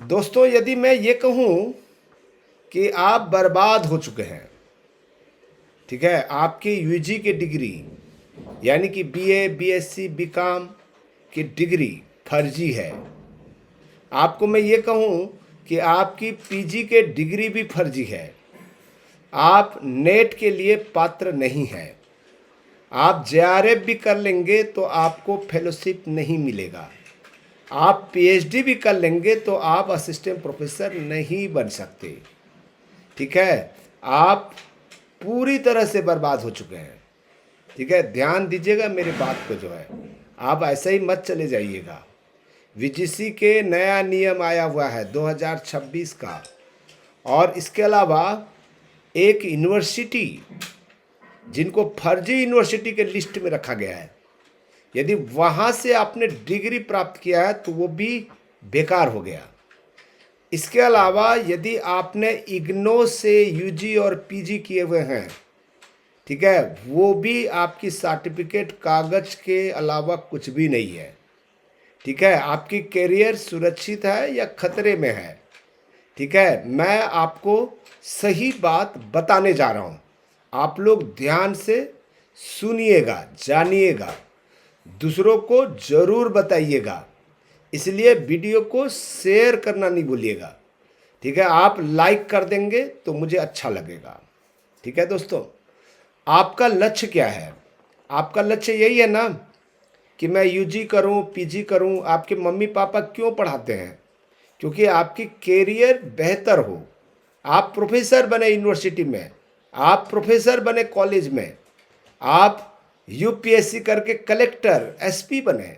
दोस्तों, यदि मैं ये कहूँ कि आप बर्बाद हो चुके हैं, ठीक है, आपकी यूजी की डिग्री यानी कि बीए, बीएससी, बीकॉम की डिग्री फर्जी है। आपको मैं ये कहूँ कि आपकी पीजी के डिग्री भी फर्जी है। आप नेट के लिए पात्र नहीं हैं। आप जेआरएफ भी कर लेंगे तो आपको फेलोशिप नहीं मिलेगा। आप पीएचडी भी कर लेंगे तो आप असिस्टेंट प्रोफेसर नहीं बन सकते। ठीक है, आप पूरी तरह से बर्बाद हो चुके हैं। ठीक है, ध्यान दीजिएगा मेरी बात को जो है, आप ऐसे ही मत चले जाइएगा। वीजीसी के नया नियम आया हुआ है 2026 का, और इसके अलावा एक यूनिवर्सिटी जिनको फर्जी यूनिवर्सिटी के लिस्ट में रखा गया है, यदि वहाँ से आपने डिग्री प्राप्त किया है तो वो भी बेकार हो गया। इसके अलावा यदि आपने इग्नो से यूजी और पीजी किए हुए हैं, ठीक है, वो भी आपकी सर्टिफिकेट कागज के अलावा कुछ भी नहीं है। ठीक है, आपकी कैरियर सुरक्षित है या खतरे में है। ठीक है, मैं आपको सही बात बताने जा रहा हूँ, आप लोग ध्यान से सुनिएगा, जानिएगा, दूसरों को जरूर बताइएगा। इसलिए वीडियो को शेयर करना नहीं भूलिएगा। ठीक है, आप लाइक कर देंगे तो मुझे अच्छा लगेगा। ठीक है दोस्तों, आपका लक्ष्य क्या है? आपका लक्ष्य यही है ना कि मैं यूजी करूं, पीजी करूं। आपके मम्मी पापा क्यों पढ़ाते हैं? क्योंकि आपकी कैरियर बेहतर हो। आप प्रोफेसर बने यूनिवर्सिटी में, आप प्रोफेसर बने कॉलेज में, आप यूपीएससी करके कलेक्टर, एसपी बने।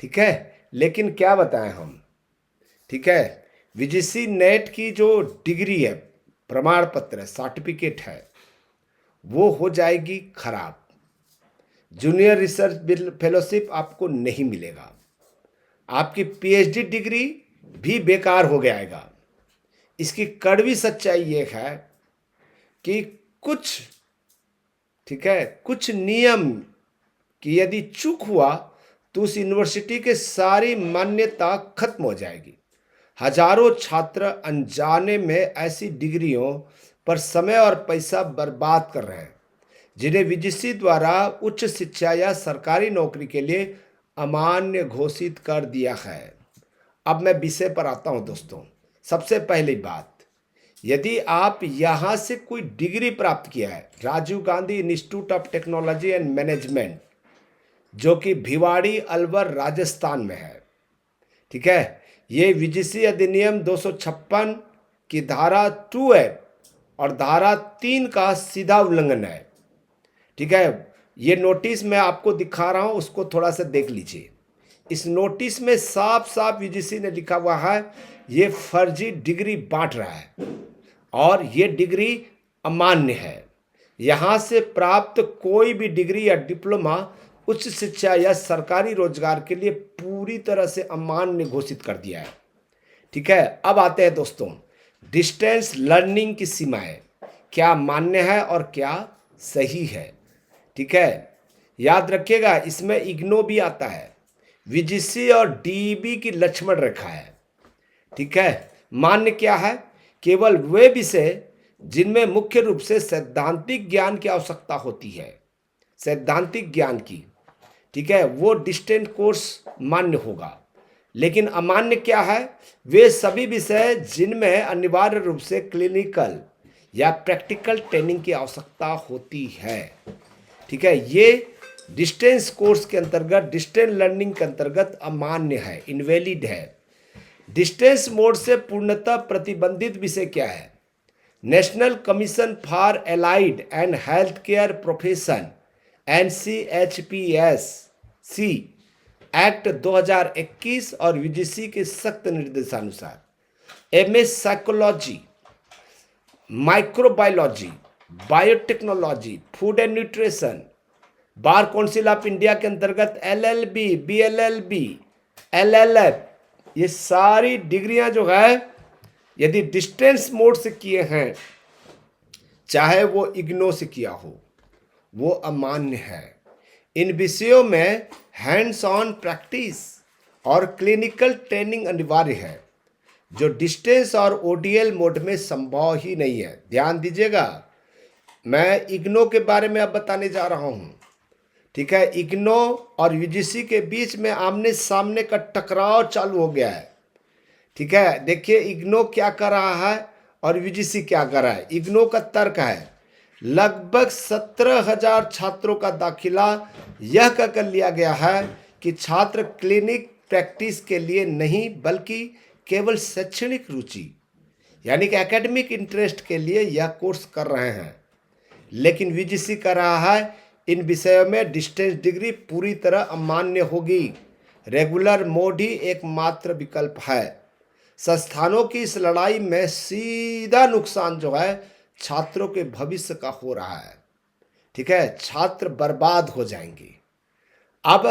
ठीक है, लेकिन क्या बताएं हम, ठीक है, वीजीसी नेट की जो डिग्री है, प्रमाण पत्र है, सर्टिफिकेट है, वो हो जाएगी खराब। जूनियर रिसर्च फेलोशिप आपको नहीं मिलेगा। आपकी पीएचडी डिग्री भी बेकार हो जाएगा। इसकी कड़वी सच्चाई ये है कि कुछ, ठीक है, कुछ नियम कि यदि चूक हुआ तो उस यूनिवर्सिटी के सारी मान्यता खत्म हो जाएगी। हजारों छात्र अनजाने में ऐसी डिग्रियों पर समय और पैसा बर्बाद कर रहे हैं जिन्हें वीजीसी द्वारा उच्च शिक्षा या सरकारी नौकरी के लिए अमान्य घोषित कर दिया है। अब मैं विषय पर आता हूं दोस्तों। सबसे पहली बात, यदि आप यहां से कोई डिग्री प्राप्त किया है, Rajiv Gandhi institute of technology and management, जो कि भिवाड़ी अलवर राजस्थान में है, ठीक है, ये वीजीसी अधिनियम 256 की धारा 2A और धारा 3 का सीधा उल्लंघन है। ठीक है, ये नोटिस मैं आपको दिखा रहा हूं, उसको थोड़ा सा देख लीजिए। इस नोटिस में साफ साफ यूजीसी ने लिखा हुआ है ये फर्जी डिग्री बांट रहा है और ये डिग्री अमान्य है। यहां से प्राप्त कोई भी डिग्री या डिप्लोमा उच्च शिक्षा या सरकारी रोजगार के लिए पूरी तरह से अमान्य घोषित कर दिया है। ठीक है, अब आते हैं दोस्तों, डिस्टेंस लर्निंग की सीमाएं क्या मान्य है और क्या सही है। ठीक है, याद रखिएगा, इसमें इग्नो भी आता है, वीजीसी और डीईबी की लक्ष्मण रेखा है। ठीक है, मान्य क्या है? केवल वे विषय जिनमें मुख्य रूप से सैद्धांतिक ज्ञान की आवश्यकता होती है, सैद्धांतिक ज्ञान की, ठीक है, वो डिस्टेंट कोर्स मान्य होगा। लेकिन अमान्य क्या है? वे सभी विषय जिनमें अनिवार्य रूप से क्लिनिकल या प्रैक्टिकल ट्रेनिंग की आवश्यकता होती है। ठीक है, ये डिस्टेंस कोर्स के अंतर्गत, डिस्टेंस लर्निंग के अंतर्गत अमान्य है, इनवैलिड है। डिस्टेंस मोड से पूर्णतः प्रतिबंधित विषय क्या है? National commission for allied and health care profession, NCHPSC act 2021 और यूजीसी के सख्त निर्देशानुसार MS psychology, microbiology, biotechnology, food and nutrition, bar council of India के अंतर्गत LLB, BLLB, LLF, ये सारी डिग्रियां जो है यदि डिस्टेंस मोड से किए हैं, चाहे वो इग्नो से किया हो, वो अमान्य है। इन विषयों में हैंड्स ऑन प्रैक्टिस और क्लिनिकल ट्रेनिंग अनिवार्य है। जो डिस्टेंस और ओडीएल मोड में संभव ही नहीं है। ध्यान दीजिएगा, मैं इग्नो के बारे में अब बताने जा रहा हूँ। ठीक है, इग्नो और यूजीसी के बीच में आमने सामने का टकराव चालू हो गया है। ठीक है, देखिए इग्नो क्या कर रहा है और यूजीसी क्या कर रहा है। इग्नो का तर्क है लगभग 17,000 छात्रों का दाखिला यह कहकर लिया गया है कि छात्र क्लिनिक प्रैक्टिस के लिए नहीं बल्कि केवल शैक्षणिक रुचि यानी कि एकेडमिक इंटरेस्ट के लिए यह कोर्स कर रहे हैं। लेकिन यूजीसी कर रहा है इन विषयों में डिस्टेंस डिग्री पूरी तरह अमान्य होगी। रेगुलर मोड ही एकमात्र विकल्प है। संस्थानों की इस लड़ाई में सीधा नुकसान जो है छात्रों के भविष्य का हो रहा है। ठीक है, छात्र बर्बाद हो जाएंगे। अब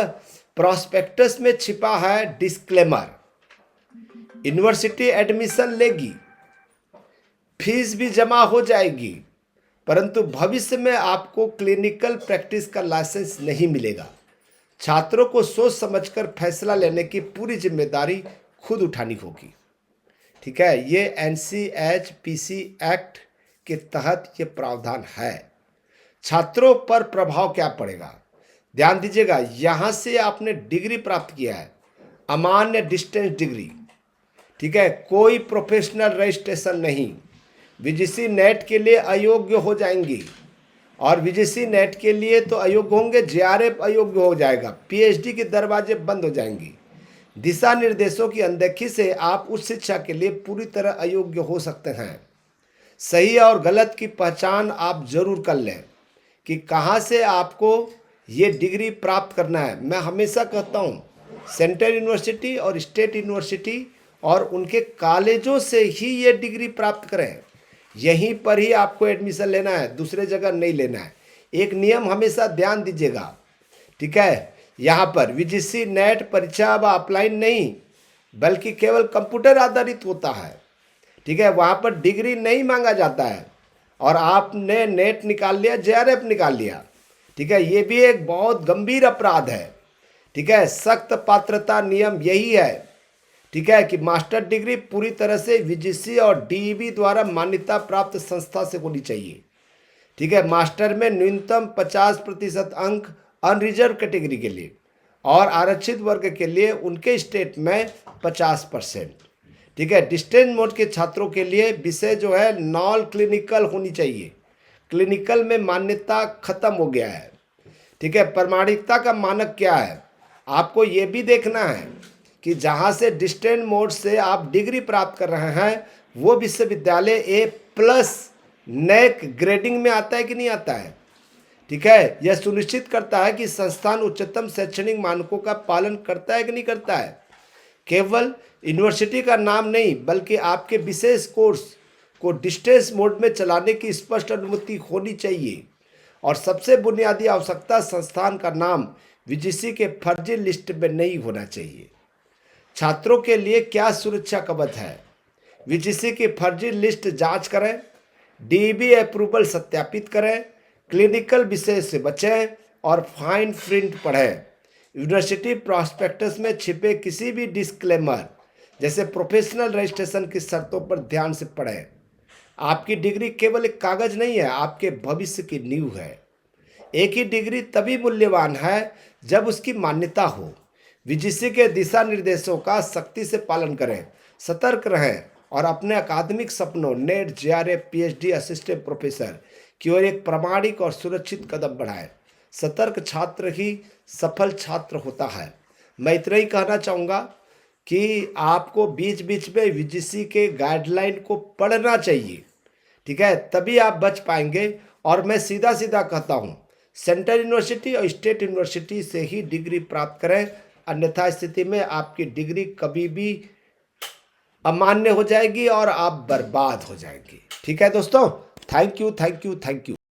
प्रोस्पेक्टस में छिपा है डिस्क्लेमर। यूनिवर्सिटी एडमिशन लेगी, फीस भी जमा हो जाएगी, परंतु भविष्य में आपको क्लिनिकल प्रैक्टिस का लाइसेंस नहीं मिलेगा। छात्रों को सोच समझकर फैसला लेने की पूरी जिम्मेदारी खुद उठानी होगी। ठीक है, ये NCHPC एक्ट के तहत ये प्रावधान है। छात्रों पर प्रभाव क्या पड़ेगा, ध्यान दीजिएगा। यहाँ से आपने डिग्री प्राप्त किया है, अमान्य डिस्टेंस डिग्री। ठीक है, कोई प्रोफेशनल रजिस्ट्रेशन नहीं, यूजीसी नेट के लिए अयोग्य हो जाएंगी। और यूजीसी नेट के लिए तो अयोग्य होंगे, JRF अयोग्य हो जाएगा, PhD के दरवाजे बंद हो जाएंगी। दिशा निर्देशों की अनदेखी से आप उच्च शिक्षा के लिए पूरी तरह अयोग्य हो सकते हैं। सही और गलत की पहचान आप जरूर कर लें कि कहाँ से आपको ये डिग्री प्राप्त करना है। मैं हमेशा कहता हूँ सेंट्रल यूनिवर्सिटी और स्टेट यूनिवर्सिटी और उनके कॉलेजों से ही ये डिग्री प्राप्त करें। यहीं पर ही आपको एडमिशन लेना है, दूसरे जगह नहीं लेना है। एक नियम हमेशा ध्यान दीजिएगा। ठीक है, यहाँ पर यूजीसी नेट परीक्षा अब ऑफलाइन नहीं बल्कि केवल कंप्यूटर आधारित होता है। ठीक है, वहाँ पर डिग्री नहीं मांगा जाता है। और आपने नेट निकाल लिया, JRF निकाल लिया, ठीक है, ये भी एक बहुत गंभीर अपराध है। ठीक है, सख्त पात्रता नियम यही है। ठीक है, कि मास्टर डिग्री पूरी तरह से यूजीसी और DEB द्वारा मान्यता प्राप्त संस्था से होनी चाहिए। ठीक है, मास्टर में न्यूनतम 50% अंक अनरिजर्व कैटेगरी के लिए और आरक्षित वर्ग के लिए उनके स्टेट में 50%। ठीक है, डिस्टेंस मोड के छात्रों के लिए विषय जो है नॉन क्लिनिकल होनी चाहिए। क्लिनिकल में मान्यता खत्म हो गया है। ठीक है, प्रमाणिकता का मानक क्या है, आपको ये भी देखना है कि जहाँ से डिस्टेंस मोड से आप डिग्री प्राप्त कर रहे हैं वो विश्वविद्यालय A+ NAC ग्रेडिंग में आता है कि नहीं आता है। ठीक है, यह सुनिश्चित करता है कि संस्थान उच्चतम शैक्षणिक मानकों का पालन करता है कि नहीं करता है। केवल यूनिवर्सिटी का नाम नहीं बल्कि आपके विशेष कोर्स को डिस्टेंस मोड में चलाने की स्पष्ट अनुमति होनी चाहिए। और सबसे बुनियादी आवश्यकता, संस्थान का नाम यूजीसी के फर्जी लिस्ट में नहीं होना चाहिए। छात्रों के लिए क्या सुरक्षा कवच है, यूजीसी की फर्जी लिस्ट जांच करें, DEB अप्रूवल सत्यापित करें, क्लिनिकल विषय से बचें और फाइन प्रिंट पढ़ें। यूनिवर्सिटी प्रॉस्पेक्टस में छिपे किसी भी डिस्क्लेमर जैसे प्रोफेशनल रजिस्ट्रेशन की शर्तों पर ध्यान से पढ़ें। आपकी डिग्री केवल एक कागज नहीं है, आपके भविष्य की नींव है। एक ही डिग्री तभी मूल्यवान है जब उसकी मान्यता हो। यूजीसी के दिशा निर्देशों का सख्ती से पालन करें, सतर्क रहें और अपने अकादमिक सपनों net, JRF, PhD, assistant professor की ओर एक प्रामाणिक और सुरक्षित कदम बढ़ाएं। सतर्क छात्र ही सफल छात्र होता है। मैं इतना ही कहना चाहूँगा कि आपको बीच बीच में यूजीसी के गाइडलाइन को पढ़ना चाहिए। ठीक है, तभी आप बच पाएंगे। और मैं सीधा सीधा कहता हूँ सेंट्रल यूनिवर्सिटी और स्टेट यूनिवर्सिटी से ही डिग्री प्राप्त करें, अन्यथा स्थिति में आपकी डिग्री कभी भी अमान्य हो जाएगी और आप बर्बाद हो जाएंगे। ठीक है दोस्तों, थैंक यू।